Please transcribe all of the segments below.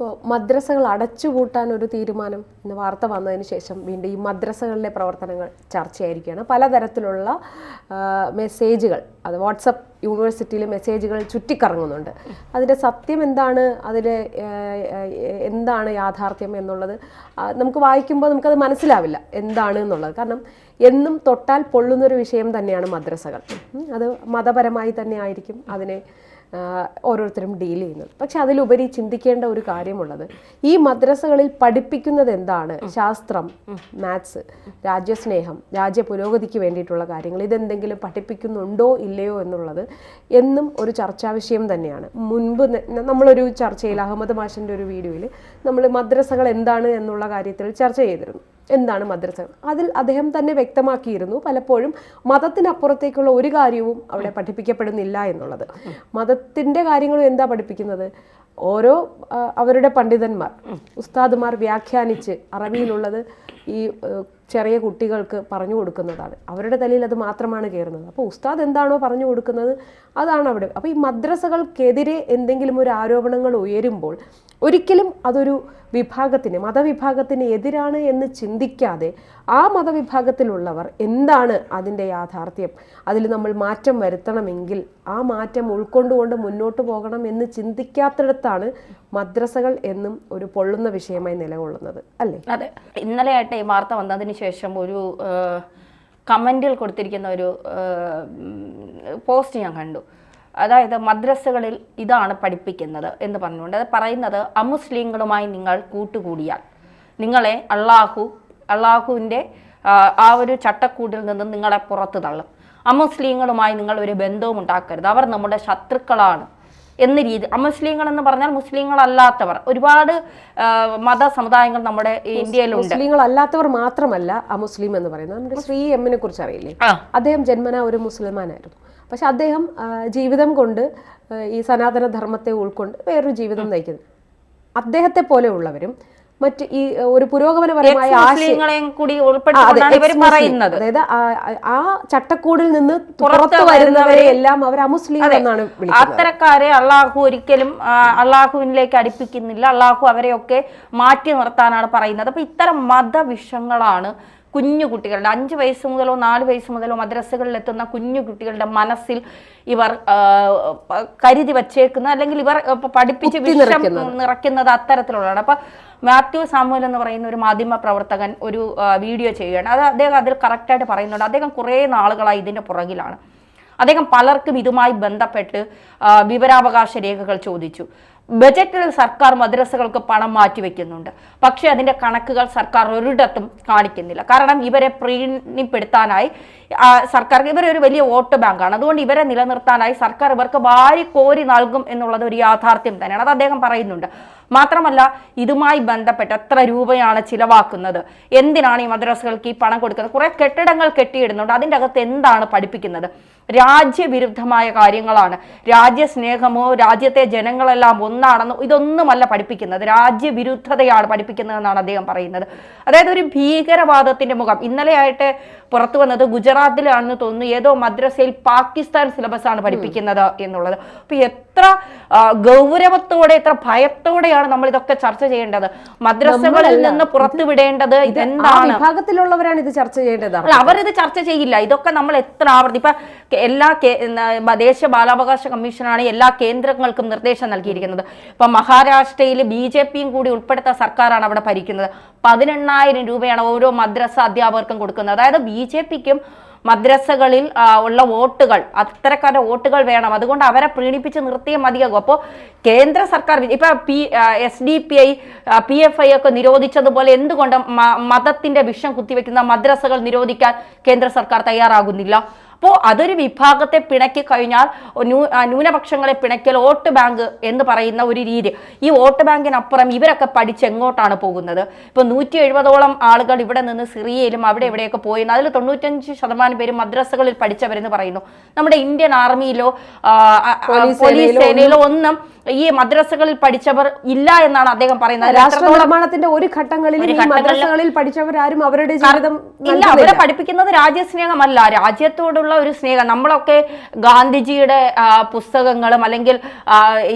ഇപ്പോൾ മദ്രസകൾ അടച്ചുപൂട്ടാൻ ഒരു തീരുമാനം എന്ന വാർത്ത വന്നതിന് ശേഷം വീണ്ടും ഈ മദ്രസകളിലെ പ്രവർത്തനങ്ങൾ ചർച്ചയായിരിക്കുകയാണ്. പലതരത്തിലുള്ള മെസ്സേജുകൾ, അത് വാട്സപ്പ് യൂണിവേഴ്സിറ്റിയിലെ മെസ്സേജുകൾ ചുറ്റിക്കറങ്ങുന്നുണ്ട്. അതിൻ്റെ സത്യം എന്താണ്, അതിലെ എന്താണ് യാഥാർത്ഥ്യം എന്നുള്ളത് നമുക്ക് വായിക്കുമ്പോൾ നമുക്കത് മനസ്സിലാവില്ല എന്താണ് എന്നുള്ളത്. കാരണം എന്നും തൊട്ടാൽ പൊള്ളുന്നൊരു വിഷയം തന്നെയാണ് മദ്രസകൾ. അത് മതപരമായി തന്നെ ആയിരിക്കും അതിനെ ഓരോരുത്തരും ഡീൽ ചെയ്യുന്നത്. പക്ഷെ അതിലുപരി ചിന്തിക്കേണ്ട ഒരു കാര്യമുള്ളത്, ഈ മദ്രസകളിൽ പഠിപ്പിക്കുന്നത് എന്താണ്? ശാസ്ത്രം, മാത്സ്, രാജ്യസ്നേഹം, രാജ്യ പുരോഗതിക്ക് വേണ്ടിയിട്ടുള്ള കാര്യങ്ങൾ, ഇതെന്തെങ്കിലും പഠിപ്പിക്കുന്നുണ്ടോ ഇല്ലയോ എന്നുള്ളത് എന്നും ഒരു ചർച്ചാ വിഷയം തന്നെയാണ്. മുൻപ് നമ്മളൊരു ചർച്ചയിൽ, അഹമ്മദ് മാഷിൻ്റെ ഒരു വീഡിയോയിൽ നമ്മൾ മദ്രസകൾ എന്താണ് എന്നുള്ള കാര്യത്തിൽ ചർച്ച ചെയ്തിരുന്നു. എന്താണ് മദ്രസകൾ? അതിൽ അദ്ദേഹം തന്നെ വ്യക്തമാക്കിയിരുന്നു, പലപ്പോഴും മതത്തിനപ്പുറത്തേക്കുള്ള ഒരു കാര്യവും അവിടെ പഠിപ്പിക്കപ്പെടുന്നില്ല എന്നുള്ളത്. മതത്തിൻ്റെ കാര്യങ്ങളും എന്താ പഠിപ്പിക്കുന്നത്? ഓരോ അവരുടെ പണ്ഡിതന്മാർ, ഉസ്താദുമാർ വ്യാഖ്യാനിച്ച് അറബിയിലുള്ളത് ഈ ചെറിയ കുട്ടികൾക്ക് പറഞ്ഞു കൊടുക്കുന്നതാണ്. അവരുടെ തലയിൽ അത് മാത്രമാണ് കയറുന്നത്. അപ്പോൾ ഉസ്താദ് എന്താണോ പറഞ്ഞു കൊടുക്കുന്നത് അതാണ് അവിടെ. അപ്പോൾ ഈ മദ്രസകൾക്കെതിരെ എന്തെങ്കിലും ഒരു ആരോപണങ്ങൾ ഉയരുമ്പോൾ ഒരിക്കലും അതൊരു വിഭാഗത്തിന്, മതവിഭാഗത്തിന് എതിരാണ് എന്ന് ചിന്തിക്കാതെ ആ മതവിഭാഗത്തിലുള്ളവർ എന്താണ് അതിൻ്റെ യാഥാർത്ഥ്യം, അതിൽ നമ്മൾ മാറ്റം വരുത്തണമെങ്കിൽ ആ മാറ്റം ഉൾക്കൊണ്ടുകൊണ്ട് മുന്നോട്ട് പോകണം എന്ന് ചിന്തിക്കാത്തിടത്താണ് മദ്രസകൾ എന്നും ഒരു പൊള്ളുന്ന വിഷയമായി നിലകൊള്ളുന്നത്, അല്ലേ? അതെ. ഇന്നലെയായിട്ട് ഈ വാർത്ത വന്നതിന് ശേഷം ഒരു കമൻറ്റിൽ കൊടുത്തിരിക്കുന്ന ഒരു പോസ്റ്റ് ഞാൻ കണ്ടു. അതായത് മദ്രസകളിൽ ഇതാണ് പഠിപ്പിക്കുന്നത് എന്ന് പറഞ്ഞുകൊണ്ട് അത് പറയുന്നത്, അമുസ്ലിങ്ങളുമായി നിങ്ങൾ കൂട്ടുകൂടിയാൽ നിങ്ങളെ അള്ളാഹുവിൻ്റെ ആ ഒരു ചട്ടക്കൂടിൽ നിന്ന് നിങ്ങളെ പുറത്തു തള്ളും. അമുസ്ലിങ്ങളുമായി നിങ്ങൾ ഒരു ബന്ധവും ഉണ്ടാക്കരുത്, അവർ നമ്മുടെ ശത്രുക്കളാണ് എന്ന രീതി. അമുസ്ലിങ്ങൾ എന്ന് പറഞ്ഞാൽ മുസ്ലിങ്ങളല്ലാത്തവർ, ഒരുപാട് മത സമുദായങ്ങൾ നമ്മുടെ ഇന്ത്യയിലുണ്ട്. മുസ്ലിങ്ങൾ അല്ലാത്തവർ മാത്രമല്ല അമുസ്ലിം എന്ന് പറയുന്നത്. നമ്മുടെ ശ്രീ എമ്മിനെ കുറിച്ച് അറിയില്ലേ? അദ്ദേഹം ജന്മന ഒരു മുസ്ലിമാനായിരുന്നു. പക്ഷെ അദ്ദേഹം ജീവിതം കൊണ്ട് ഈ സനാതന ധർമ്മത്തെ ഉൾക്കൊണ്ട് വേറൊരു ജീവിതം നയിക്കുന്നു. അദ്ദേഹത്തെ പോലെയുള്ളവരും മറ്റ് ഈ ഒരു പുരോഗമനപരമായ ആശയങ്ങളെയും കൂടി ഉൾപ്പെടുത്തിക്കൊണ്ടാണ് ഇവർ പറയുന്നത്. അതായത് ആ ചട്ടക്കൂടിൽ നിന്ന് പുറത്തു വരുന്നവരെ എല്ലാം അവർ അമുസ്ലിം എന്നാണ് വിളിക്കുന്നത്. അത്തരക്കാരെ അള്ളാഹു ഒരിക്കലും അള്ളാഹുവിലേക്ക് അടുപ്പിക്കുന്നില്ല. അള്ളാഹു അവരെയൊക്കെ മാറ്റി നിർത്താനാണ് പറയുന്നത്. അപ്പൊ ഇത്തരം മതവിഷങ്ങളാണ് കുഞ്ഞു കുട്ടികളുടെ 5 വയസ്സ് മുതലോ 4 വയസ്സ് മുതലോ മദ്രസകളിൽ എത്തുന്ന കുഞ്ഞു കുട്ടികളുടെ മനസ്സിൽ ഇവർ കരുതി വച്ചേക്കുന്ന, അല്ലെങ്കിൽ ഇവർ പഠിപ്പിച്ച് വിഷം നിറയ്ക്കുന്നത് അത്തരത്തിലുള്ളതാണ്. അപ്പൊ മാത്യു സാമുവൽ എന്ന് പറയുന്ന ഒരു മാധ്യമ പ്രവർത്തകൻ ഒരു വീഡിയോ ചെയ്യുകയാണ്. അത് അദ്ദേഹം അതിൽ കറക്റ്റായിട്ട് പറയുന്നുണ്ട്. അദ്ദേഹം കുറേ നാളുകളായി ഇതിൻ്റെ പുറകിലാണ്. അദ്ദേഹം പലർക്കും ഇതുമായി ബന്ധപ്പെട്ട് വിവരാവകാശ രേഖകൾ ചോദിച്ചു. ബജറ്റിൽ സർക്കാർ മദ്രസകൾക്ക് പണം മാറ്റിവെക്കുന്നുണ്ട്, പക്ഷെ അതിൻ്റെ കണക്കുകൾ സർക്കാർ ഒരിടത്തും കാണിക്കുന്നില്ല. കാരണം ഇവരെ പ്രീണിപ്പെടുത്താനായി സർക്കാർ, ഇവരൊരു വലിയ വോട്ട് ബാങ്കാണ്, അതുകൊണ്ട് ഇവരെ നിലനിർത്താനായി സർക്കാർ ഇവർക്ക് വാരിക്കോരി നൽകും എന്നുള്ളത് ഒരു യാഥാർത്ഥ്യം തന്നെയാണ്. അത് അദ്ദേഹം പറയുന്നുണ്ട്. മാത്രമല്ല, ഇതുമായി ബന്ധപ്പെട്ട് എത്ര രൂപയാണ് ചിലവാക്കുന്നത്, എന്തിനാണ് ഈ മദ്രസകൾക്ക് ഈ പണം കൊടുക്കുന്നത്? കുറെ കെട്ടിടങ്ങൾ കെട്ടിയിടുന്നുണ്ട്, അതിൻ്റെ അകത്ത് എന്താണ് പഠിപ്പിക്കുന്നത്? രാജ്യവിരുദ്ധമായ കാര്യങ്ങളാണ്. രാജ്യസ്നേഹമോ രാജ്യത്തെ ജനങ്ങളെല്ലാം ഒന്നാണെന്നോ ഇതൊന്നുമല്ല പഠിപ്പിക്കുന്നത്, രാജ്യവിരുദ്ധതയാണ് പഠിപ്പിക്കുന്നതെന്നാണ് അദ്ദേഹം പറയുന്നത്. അതായത് ഒരു ഭീകരവാദത്തിന്റെ മുഖം. ഇന്നലെയായിട്ട് പുറത്തു വന്നത് ഗുജറാത്തിലാണെന്ന് തോന്നുന്നു, ഏതോ മദ്രസയിൽ പാകിസ്ഥാൻ സിലബസ് ആണ് പഠിപ്പിക്കുന്നത് എന്നുള്ളത്. അപ്പൊ എത്ര ഗൗരവത്തോടെ, എത്ര ഭയത്തോടെയാണ് നമ്മൾ ഇതൊക്കെ ചർച്ച ചെയ്യേണ്ടത്? മദ്രസകളിൽ നിന്ന് പുറത്തുവിടേണ്ടത് ഇതെന്താണ്? വിഭാഗത്തിലുള്ളവരാണ് ഇത് ചർച്ച ചെയ്യേണ്ടത്. അല്ല, അവരിത് ചർച്ച ചെയ്യില്ല. ഇതൊക്കെ നമ്മൾ എത്ര ആവർത്തി, ഇപ്പൊ എല്ലാ ദേശീയ ബാലാവകാശ കമ്മീഷനാണ് എല്ലാ കേന്ദ്രങ്ങൾക്കും നിർദ്ദേശം നൽകിയിരിക്കുന്നത്. ഇപ്പൊ മഹാരാഷ്ട്രയിൽ BJPയും കൂടി ഉൾപ്പെടുത്ത സർക്കാരാണ് അവിടെ ഭരിക്കുന്നത്. 18,000 രൂപയാണ് ഓരോ മദ്രസ അധ്യാപകർക്കും കൊടുക്കുന്നത്. അതായത് BJPക്കും മദ്രസകളിൽ ഉള്ള വോട്ടുകൾ, അത്തരക്കാരുടെ വോട്ടുകൾ വേണം, അതുകൊണ്ട് അവരെ പ്രീണിപ്പിച്ച് നിർത്തിയേ മതിയാകും. അപ്പോൾ കേന്ദ്ര സർക്കാർ ഇപ്പൊ SDPI PFI ഒക്കെ നിരോധിച്ചതുപോലെ എന്തുകൊണ്ട് മതത്തിന്റെ വിഷം കുത്തിവെക്കുന്ന മദ്രസകൾ നിരോധിക്കാൻ കേന്ദ്ര സർക്കാർ തയ്യാറാകുന്നില്ല? അപ്പോൾ അതൊരു വിഭാഗത്തെ പിണക്കി കഴിഞ്ഞാൽ ന്യൂനപക്ഷങ്ങളെ പിണക്കൽ വോട്ട് ബാങ്ക് എന്ന് പറയുന്ന ഒരു രീതി. ഈ വോട്ട് ബാങ്കിനപ്പുറം ഇവരൊക്കെ പഠിച്ച് എങ്ങോട്ടാണ് പോകുന്നത്? ഇപ്പോൾ 170ഓളം ആളുകൾ ഇവിടെ നിന്ന് സിറിയയിലും അവിടെ എവിടെയൊക്കെ പോയിരുന്നു. അതിൽ 95% പേരും മദ്രസകളിൽ പഠിച്ചവരെന്ന് പറയുന്നു. നമ്മുടെ ഇന്ത്യൻ ആർമിയിലോ പോലീസ് സേനയിലോ ഒന്നും ഈ മദ്രസകളിൽ പഠിച്ചവർ ഇല്ല എന്നാണ് അദ്ദേഹം പറയുന്നത്. രാഷ്ട്ര നിർമ്മാണത്തിന്റെ ഒരു ഘട്ടങ്ങളിൽ പഠിച്ചവരാരും അവരുടെ ജീവിതം ഇല്ല. അവരെ പഠിപ്പിക്കുന്നത് രാജ്യസ്നേഹമല്ല, രാജ്യത്തോടുള്ള രാജ്യത്തോടുള്ള ഒരു സ്നേഹം. നമ്മളൊക്കെ ഗാന്ധിജിയുടെ പുസ്തകങ്ങളും അല്ലെങ്കിൽ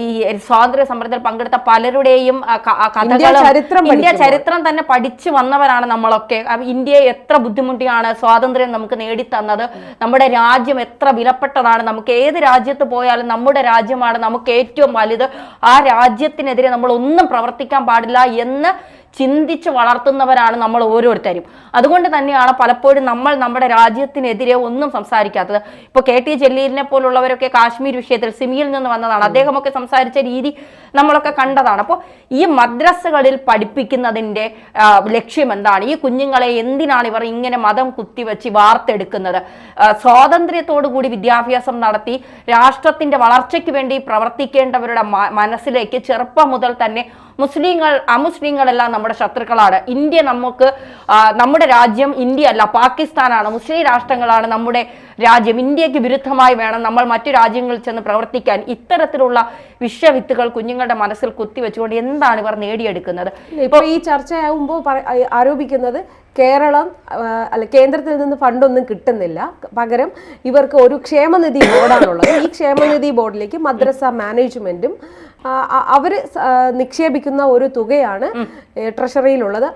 ഈ സ്വാതന്ത്ര്യ സമരത്തിൽ പങ്കെടുത്ത പലരുടെയും കഥകളും ഇന്ത്യ ചരിത്രം തന്നെ പഠിച്ചു വന്നവരാണ് നമ്മളൊക്കെ. ഇന്ത്യയെ എത്ര ബുദ്ധിമുട്ടിയാണ് സ്വാതന്ത്ര്യം നമുക്ക് നേടിത്തന്നത്, നമ്മുടെ രാജ്യം എത്ര വിലപ്പെട്ടതാണ്, നമുക്ക് ഏത് രാജ്യത്ത് പോയാലും നമ്മുടെ രാജ്യമാണ് നമുക്ക് ഏറ്റവും വലുത്, ആ രാജ്യത്തിനെതിരെ നമ്മൾ ഒന്നും പ്രവർത്തിക്കാൻ പാടില്ല എന്ന് ചിന്തിച്ച് വളർത്തുന്നവരാണ് നമ്മൾ ഓരോരുത്തരും. അതുകൊണ്ട് തന്നെയാണ് പലപ്പോഴും നമ്മൾ നമ്മുടെ രാജ്യത്തിനെതിരെ ഒന്നും സംസാരിക്കാത്തത്. ഇപ്പോൾ KT ജലീലിനെ പോലുള്ളവരൊക്കെ കാശ്മീർ വിഷയത്തിൽ സിമിയിൽ നിന്ന് വന്നതാണ്, അദ്ദേഹമൊക്കെ സംസാരിച്ച രീതി നമ്മളൊക്കെ കണ്ടതാണ്. അപ്പോൾ ഈ മദ്രസകളിൽ പഠിപ്പിക്കുന്നതിൻ്റെ ലക്ഷ്യം എന്താണ്? ഈ കുഞ്ഞുങ്ങളെ എന്തിനാണ് ഇവർ ഇങ്ങനെ മതം കുത്തിവെച്ച് വാർത്തെടുക്കുന്നത്? സ്വാതന്ത്ര്യത്തോടു കൂടി വിദ്യാഭ്യാസം നടത്തി രാഷ്ട്രത്തിന്റെ വളർച്ചയ്ക്ക് വേണ്ടി പ്രവർത്തിക്കേണ്ടവരുടെ മനസ്സിലേക്ക് ചെറുപ്പം മുതൽ തന്നെ മുസ്ലിങ്ങൾ അമുസ്ലിങ്ങളെല്ലാം നമ്മുടെ ശത്രുക്കളാണ്, ഇന്ത്യ നമ്മുടെ രാജ്യം ഇന്ത്യ അല്ല പാകിസ്ഥാനാണ്, മുസ്ലിം രാഷ്ട്രങ്ങളാണ് നമ്മുടെ രാജ്യം, ഇന്ത്യക്ക് വിരുദ്ധമായി വേണം നമ്മൾ മറ്റു രാജ്യങ്ങളിൽ ചെന്ന് പ്രവർത്തിക്കാൻ, ഇത്തരത്തിലുള്ള വിഷവിത്തുകൾ കുഞ്ഞുങ്ങളുടെ മനസ്സിൽ കുത്തിവെച്ചുകൊണ്ട് എന്താണ് ഇവർ നേടിയെടുക്കുന്നത്? ഇപ്പോൾ ഈ ചർച്ചയാകുമ്പോൾ ആരോപിക്കുന്നത് കേരളം കേന്ദ്രത്തിൽ നിന്ന് ഫണ്ടൊന്നും കിട്ടുന്നില്ല, പകരം ഇവർക്ക് ഒരു ക്ഷേമനിധി ബോർഡാണുള്ളത്. ഈ ക്ഷേമനിധി ബോർഡിലേക്ക് മദ്രസ മാനേജ്മെന്റും അവർ നിക്ഷേപിക്കുന്ന ഒരു തുകയാണ് ട്രഷറിയിലുള്ളത്.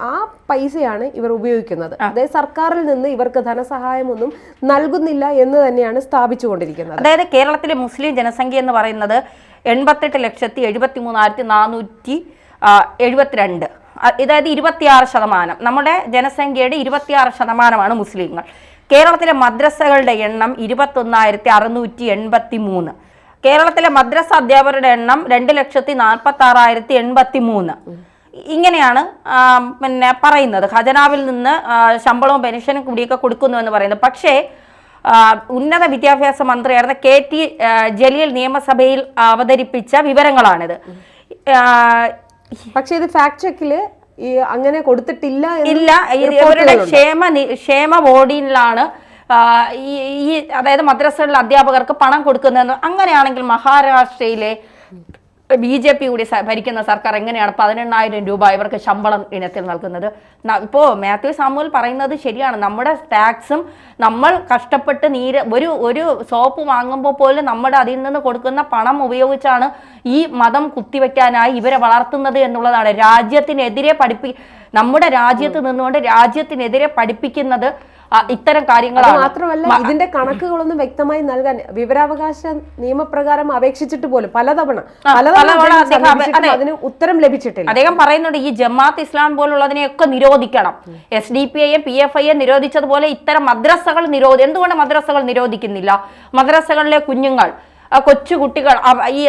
ആ പൈസയാണ് ഇവർ ഉപയോഗിക്കുന്നത്. അതായത് സർക്കാരിൽ നിന്ന് ഇവർക്ക് ധനസഹായമൊന്നും നൽകുന്നില്ല എന്ന് തന്നെയാണ് സ്ഥാപിച്ചുകൊണ്ടിരിക്കുന്നത്. അതായത് കേരളത്തിലെ മുസ്ലിം ജനസംഖ്യ എന്ന് പറയുന്നത് 88,73,472, അതായത് 26%. നമ്മുടെ ജനസംഖ്യയുടെ 26% മുസ്ലിങ്ങൾ. കേരളത്തിലെ മദ്രസകളുടെ എണ്ണം 21,683. കേരളത്തിലെ മദ്രസ അധ്യാപകരുടെ എണ്ണം 2,46,083. ഇങ്ങനെയാണ് പിന്നെ പറയുന്നത്. ഖജനാവിൽ നിന്ന് ശമ്പളവും പെൻഷനും കൂടിയൊക്കെ കൊടുക്കുന്നു എന്ന് പറയുന്നത്. പക്ഷേ ഉന്നത വിദ്യാഭ്യാസ മന്ത്രിയായിരുന്ന KT ജലീൽ നിയമസഭയിൽ അവതരിപ്പിച്ച വിവരങ്ങളാണിത്. പക്ഷേ ഇത് ഫാക്ട് ചെക്കില് അങ്ങനെ കൊടുത്തിട്ടില്ല. ഇവരുടെ ക്ഷേമ ബോർഡിലാണ് ഈ അതായത് മദ്രസകളിലെ അധ്യാപകർക്ക് പണം കൊടുക്കുന്നതെന്ന്. അങ്ങനെയാണെങ്കിൽ മഹാരാഷ്ട്രയിലെ BJP കൂടി ഭരിക്കുന്ന സർക്കാർ എങ്ങനെയാണ് 18,000 രൂപ ഇവർക്ക് ശമ്പളം ഇനത്തിൽ നൽകുന്നത്? ഇപ്പോൾ മാത്യു സാമുവൽ പറയുന്നത് ശരിയാണ്. നമ്മുടെ ടാക്സും നമ്മൾ കഷ്ടപ്പെട്ട് ഒരു സോപ്പ് വാങ്ങുമ്പോൾ പോലും നമ്മുടെ അതിൽ നിന്ന് കൊടുക്കുന്ന പണം ഉപയോഗിച്ചാണ് ഈ മതം കുത്തിവെക്കാനായി ഇവരെ വളർത്തുന്നത് എന്നുള്ളതാണ്. രാജ്യത്തിനെതിരെ നമ്മുടെ രാജ്യത്ത് നിന്നുകൊണ്ട് രാജ്യത്തിനെതിരെ പഠിപ്പിക്കുന്നത് ഇത്തരം കാര്യങ്ങളാണ്. മാത്രമല്ല ഇതിന്റെ കണക്കുകളൊന്നും വ്യക്തമായി നൽകാൻ വിവരാവകാശ നിയമപ്രകാരം അപേക്ഷിച്ചിട്ട് പോലും പലതവണ അതിന് ഉത്തരം ലഭിച്ചിട്ടില്ല. അദ്ദേഹം പറയുന്നുണ്ട് ഈ ജമാഅത്ത് ഇസ്ലാം പോലുള്ളതിനെയൊക്കെ നിരോധിക്കണം. SDPI PFI നിരോധിച്ചതുപോലെ ഇത്തരം മദ്രസകൾ എന്തുകൊണ്ട് മദ്രസകൾ നിരോധിക്കുന്നില്ല? മദ്രസകളിലെ കുഞ്ഞുങ്ങൾ കൊച്ചു കുട്ടികൾ ഈ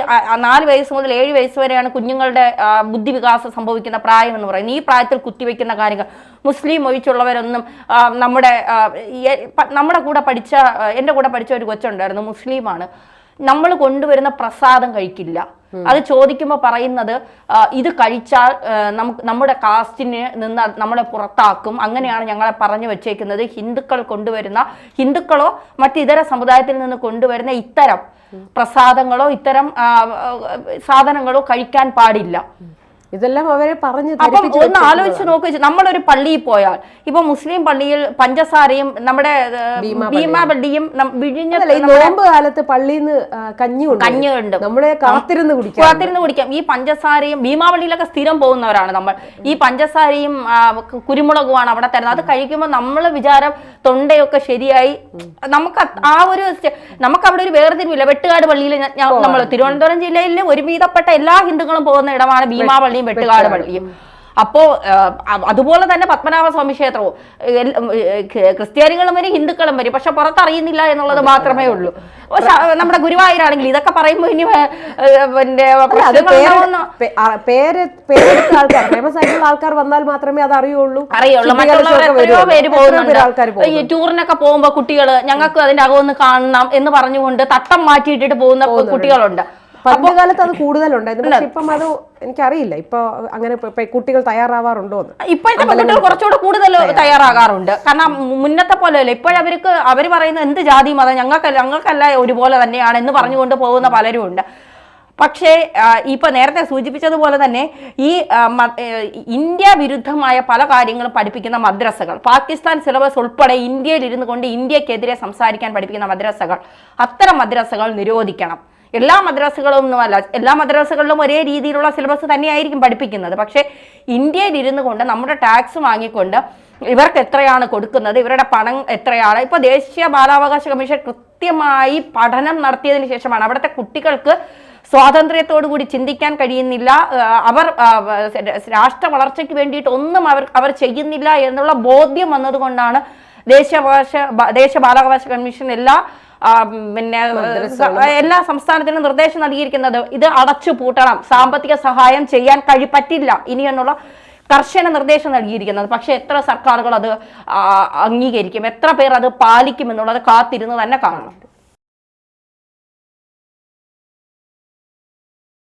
4 വയസ്സ് മുതൽ 7 വയസ്സ് വരെയാണ് കുഞ്ഞുങ്ങളുടെ ബുദ്ധിവികാസം സംഭവിക്കുന്ന പ്രായം എന്ന് പറയുന്നത്. ഈ പ്രായത്തിൽ കുത്തിവെക്കുന്ന കാര്യങ്ങൾ മുസ്ലിം ഒഴിച്ചുള്ളവരൊന്നും നമ്മുടെ കൂടെ പഠിച്ച എൻ്റെ കൂടെ പഠിച്ച ഒരു കൊച്ചുണ്ടായിരുന്നു, മുസ്ലിമാണ്. നമ്മൾ കൊണ്ടുവരുന്ന പ്രസാദം കഴിക്കില്ല. അത് ചോദിക്കുമ്പോൾ പറയുന്നത് ഇത് കഴിച്ചാൽ നമ്മുടെ കാസ്റ്റിന് നിന്ന് നമ്മളെ പുറത്താക്കും, അങ്ങനെയാണ് ഞങ്ങളെ പറഞ്ഞു വെച്ചേക്കുന്നത്. ഹിന്ദുക്കളോ മറ്റിതര സമുദായത്തിൽ നിന്ന് കൊണ്ടുവരുന്ന ഇത്തരം പ്രസാദങ്ങളോ ഇത്തരം സാധനങ്ങളോ കഴിക്കാൻ പാടില്ല. ഇതെല്ലാം അവരെ പറഞ്ഞു. അപ്പം ഒന്ന് ആലോചിച്ച് നോക്കി, നമ്മളൊരു പള്ളിയിൽ പോയാൽ ഇപ്പൊ മുസ്ലിം പള്ളിയിൽ പഞ്ചസാരയും നമ്മുടെ ഭീമാവള്ളിയും നോമ്പ് കാലത്ത് പള്ളിയിൽ നിന്ന് കഞ്ഞിയുണ്ട്, നമ്മളെ കാത്തിരുന്ന് കുടിക്കാം. ഈ പഞ്ചസാരയും ഭീമാവള്ളിയിലൊക്കെ സ്ഥിരം പോകുന്നവരാണ് നമ്മൾ. ഈ പഞ്ചസാരയും കുരുമുളകുമാണ് അവിടെ തരുന്നത്. അത് കഴിക്കുമ്പോൾ നമ്മൾ വിചാരം തൊണ്ടയൊക്കെ ശരിയായി. നമുക്ക് അവിടെ ഒരു വേർതിരിവില്ല. വെട്ടുകാട് പള്ളിയിൽ നമ്മൾ തിരുവനന്തപുരം ജില്ലയിൽ ഒരുവിധപ്പെട്ട എല്ലാ ഹിന്ദുക്കളും പോകുന്ന ഇടമാണ് ഭീമാവള്ളി വെട്ടുകാട് പള്ളിയും. അപ്പോ അതുപോലെ തന്നെ പത്മനാഭസ്വാമി ക്ഷേത്രവും ക്രിസ്ത്യാനികളും വരും ഹിന്ദുക്കളും വരും, പക്ഷെ പുറത്തറിയുന്നില്ല എന്നുള്ളത് മാത്രമേ ഉള്ളൂ. നമ്മുടെ ഗുരുവായൂരാണെങ്കിൽ ഇതൊക്കെ പറയുമ്പോൾ ഇനി ഫേമസ് ആയിട്ടുള്ള ആൾക്കാർ വന്നാൽ മാത്രമേ അത് അറിയുള്ളൂ. മറ്റുള്ളവർ എത്രയോ പേര് പോകുന്നുണ്ട്. ഈ ടൂറിനൊക്കെ പോകുമ്പോ കുട്ടികൾ ഞങ്ങൾക്ക് അതിന്റെ അകമൊന്ന് കാണണം എന്ന് പറഞ്ഞുകൊണ്ട് തട്ടം മാറ്റിയിട്ടിട്ട് പോകുന്ന കുട്ടികളുണ്ട്. പണ്ടുകാലത്ത് അത് കൂടുതലുണ്ടായിരുന്നു, പക്ഷെ ഇപ്പം അത് എനിക്കറിയില്ല ഇപ്പൊ അങ്ങനെ കുട്ടികൾ തയ്യാറാവാറുണ്ടോ എന്ന്. ഇപ്പോഴത്തെ കുട്ടികൾ കുറച്ചുകൂടെ കൂടുതൽ തയ്യാറാകാറുണ്ട്. കാരണം മുന്നത്തെ പോലെയല്ല. അവർ പറയുന്നത് എന്ത് ജാതി മതം ഞങ്ങൾക്കല്ല ഒരുപോലെ തന്നെയാണ് എന്ന് പറഞ്ഞുകൊണ്ട് പോകുന്ന പലരും ഉണ്ട്. പക്ഷേ ഇപ്പൊ നേരത്തെ സൂചിപ്പിച്ചതുപോലെ തന്നെ ഈ ഇന്ത്യ വിരുദ്ധമായ പല കാര്യങ്ങളും പഠിപ്പിക്കുന്ന മദ്രസകൾ, പാകിസ്ഥാൻ സിലബസ് ഉൾപ്പെടെ ഇന്ത്യയിൽ ഇരുന്നു കൊണ്ട് ഇന്ത്യക്കെതിരെ സംസാരിക്കാൻ പഠിപ്പിക്കുന്ന മദ്രസകൾ, അത്തരം മദ്രസകൾ നിരോധിക്കണം. എല്ലാ മദ്രസകളൊന്നുമല്ല, എല്ലാ മദ്രസകളിലും ഒരേ രീതിയിലുള്ള സിലബസ് തന്നെയായിരിക്കും പഠിപ്പിക്കുന്നത്. പക്ഷേ ഇന്ത്യയിൽ ഇരുന്നു കൊണ്ട് നമ്മുടെ ടാക്സ് വാങ്ങിക്കൊണ്ട് ഇവർക്ക് എത്രയാണ് കൊടുക്കുന്നത്, ഇവരുടെ പണം എത്രയാണ്, ഇപ്പൊ ദേശീയ ബാലാവകാശ കമ്മീഷൻ കൃത്യമായി പഠനം നടത്തിയതിനു ശേഷമാണ് അവിടുത്തെ കുട്ടികൾക്ക് സ്വാതന്ത്ര്യത്തോടു കൂടി ചിന്തിക്കാൻ കഴിയുന്നില്ല, അവർ രാഷ്ട്ര വളർച്ചയ്ക്ക് വേണ്ടിയിട്ട് ഒന്നും അവർ ചെയ്യുന്നില്ല എന്നുള്ള ബോധ്യം വന്നതുകൊണ്ടാണ് ദേശീയ ബാലാവകാശ കമ്മീഷൻ എല്ലാ സംസ്ഥാനത്തിനും നിർദ്ദേശം നൽകിയിരിക്കുന്നത്. ഇത് അടച്ചു പൂട്ടണം, സാമ്പത്തിക സഹായം ചെയ്യാൻ പറ്റില്ല ഇനി എന്നുള്ള കർശന നിർദ്ദേശം നൽകിയിരിക്കുന്നത്. പക്ഷെ എത്ര സർക്കാരുകൾ അത് അംഗീകരിക്കും, എത്ര പേർ അത് പാലിക്കും എന്നുള്ളത് കാത്തിരുന്ന് തന്നെ കാണണം.